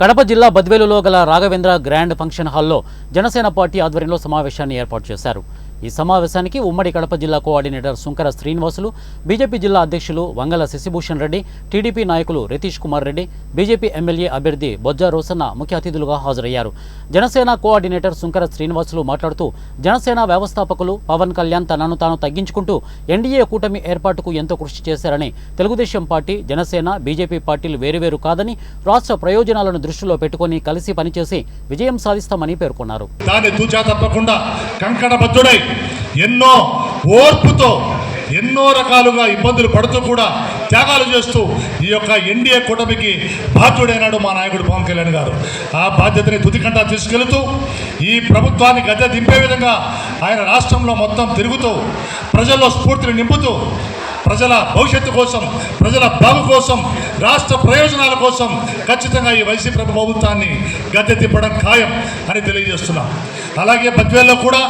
కడప జిల్లా బద్వేలులో గల Raghavendra grand function హాల్లో జనసేన పార్టీ ఆధ్వర్యంలో సమావేశాన్ని ఏర్పాటు చేశారు. ఈ సమావేశానికి ఉమ్మడి కడప జిల్లా కోఆర్డినేటర్ సుంకర శ్రీనివాసులు, బీజేపీ జిల్లా అధ్యక్షులు వంగల శశిభూషణ్ రెడ్డి, టీడీపీ నాయకులు రితీష్ కుమార్ రెడ్డి, బీజేపీ ఎమ్మెల్యే అభ్యర్థి బొజ్జ రోసన్న ముఖ్య అతిథులుగా హాజరయ్యారు. జనసేన కోఆర్డినేటర్ సుంకర శ్రీనివాసులు మాట్లాడుతూ జనసేన వ్యవస్థాపకులు పవన్ కళ్యాణ్ తనను తాను తగ్గించుకుంటూ ఎన్డీఏ కూటమి ఏర్పాటుకు ఎంతో కృషి చేశారని, తెలుగుదేశం పార్టీ, జనసేన, బీజేపీ పార్టీలు వేరువేరు కాదని, రాష్ట్ర ప్రయోజనాలను దృష్టిలో పెట్టుకుని కలిసి పనిచేసి విజయం సాధిస్తామని పేర్కొన్నారు. ఎన్నో ఓర్పుతో ఎన్నో రకాలుగా ఇబ్బందులు పడుతూ కూడా త్యాగాలు చేస్తూ ఈ యొక్క ఎన్డీఏ కూటమికి బాధ్యుడైనాడు మా నాయకుడు పవన్ కళ్యాణ్ గారు. ఆ బాధ్యతని తుదికంటా తీసుకెళ్తూ ఈ ప్రభుత్వాన్ని గద్దె దింపే విధంగా ఆయన రాష్ట్రంలో మొత్తం తిరుగుతూ ప్రజల్లో స్ఫూర్తిని నింపుతూ ప్రజల భవిష్యత్తు కోసం, ప్రజల బాగు కోసం, రాష్ట్ర ప్రయోజనాల కోసం ఖచ్చితంగా ఈ వైసీపీ ప్రభుత్వాన్ని గద్దె తిప్పడం ఖాయం అని తెలియజేస్తున్నాం. అలాగే బద్వేల్లో కూడా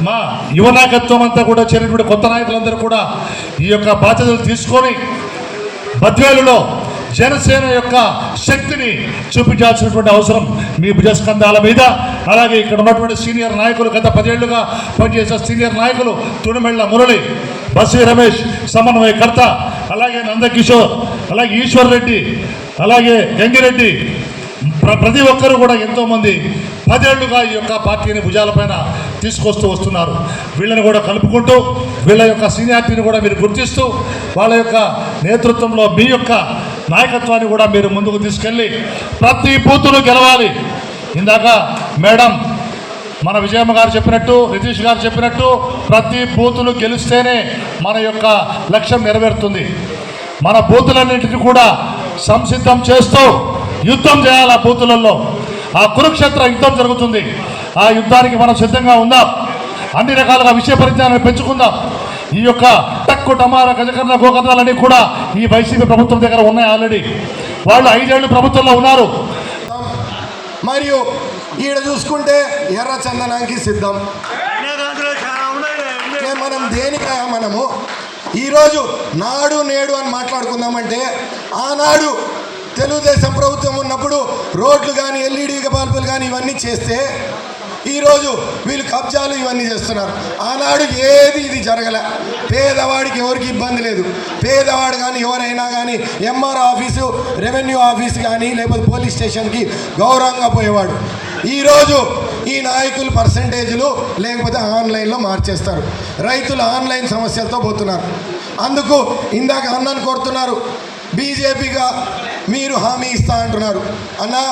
మా యువ నాయకత్వం అంతా కూడా చేరినటువంటి కొత్త నాయకులందరూ కూడా ఈ యొక్క బాధ్యతలు తీసుకొని బద్వేలులో జనసేన యొక్క శక్తిని చూపించాల్సినటువంటి అవసరం మీ భుజస్కంధాల మీద. అలాగే ఇక్కడ ఉన్నటువంటి సీనియర్ నాయకులు, గత 10 ఏళ్లుగా పనిచేసే సీనియర్ నాయకులు తుడిమెళ్ల మురళి, బస్సి రమేష్ సమన్వయకర్త, అలాగే నందకిషోర్, అలాగే ఈశ్వర్ రెడ్డి, అలాగే గంగిరెడ్డి, ప్రతి ఒక్కరు కూడా ఎంతోమంది 10 ఏళ్లుగా ఈ యొక్క పార్టీని భుజాలపైన తీసుకొస్తూ వస్తున్నారు. వీళ్ళని కూడా కలుపుకుంటూ వీళ్ళ యొక్క సీనియారిటీని కూడా మీరు గుర్తిస్తూ వాళ్ళ యొక్క నేతృత్వంలో మీ యొక్క నాయకత్వాన్ని కూడా మీరు ముందుకు తీసుకెళ్ళి ప్రతి బూతులు గెలవాలి. ఇందాక మేడం మన విజయమ్మ గారు చెప్పినట్టు, రితీష్ గారు చెప్పినట్టు ప్రతి బూతులు గెలిస్తేనే మన యొక్క లక్ష్యం నెరవేరుతుంది. మన బూతులన్నింటినీ కూడా సంసిద్ధం చేస్తూ యుద్ధం చేయాలి. ఆ బూతులలో ఆ కురుక్షేత్ర యుద్ధం జరుగుతుంది. ఆ యుద్ధానికి మనం సిద్ధంగా ఉందాం. అన్ని రకాలుగా విషయ పరిజ్ఞానాన్ని పెంచుకుందాం. ఈ యొక్క టక్కు టమార గజకర్ణ గోకర్ణాలన్నీ కూడా ఈ వైసీపీ ప్రభుత్వం దగ్గర ఉన్నాయి. ఆల్రెడీ వాళ్ళు 5 ఏళ్ళు ప్రభుత్వంలో ఉన్నారు. మరియు ఈడ చూసుకుంటే ఎర్ర చందనానికి సిద్ధం. మనం దేనికా మనము ఈరోజు నాడు నేడు అని మాట్లాడుకుందామంటే, ఆనాడు తెలుగుదేశం ప్రభుత్వం ఉన్నప్పుడు రోడ్లు కానీ, ఎల్ఈడి బల్బులు కానీ ఇవన్నీ చేస్తే ఈరోజు వీళ్ళు కబ్జాలు ఇవన్నీ చేస్తున్నారు. ఆనాడు ఏది ఇది జరగలే. పేదవాడికి ఎవరికి ఇబ్బంది లేదు. పేదవాడు కానీ ఎవరైనా కానీ ఎంఆర్ ఆఫీసు, రెవెన్యూ ఆఫీసు కానీ లేకపోతే పోలీస్ స్టేషన్కి గౌరవంగా పోయేవాడు. ఈరోజు ఈ నాయకులు పర్సంటేజీలు లేకపోతే ఆన్లైన్లో మార్చేస్తారు. రైతులు ఆన్లైన్ సమస్యలతో పోతున్నారు. అందుకు ఇందాక అన్నను కోరుతున్నారు, బీజేపీగా మీరు హామీ ఇస్తా అంటున్నారు. అన్నా,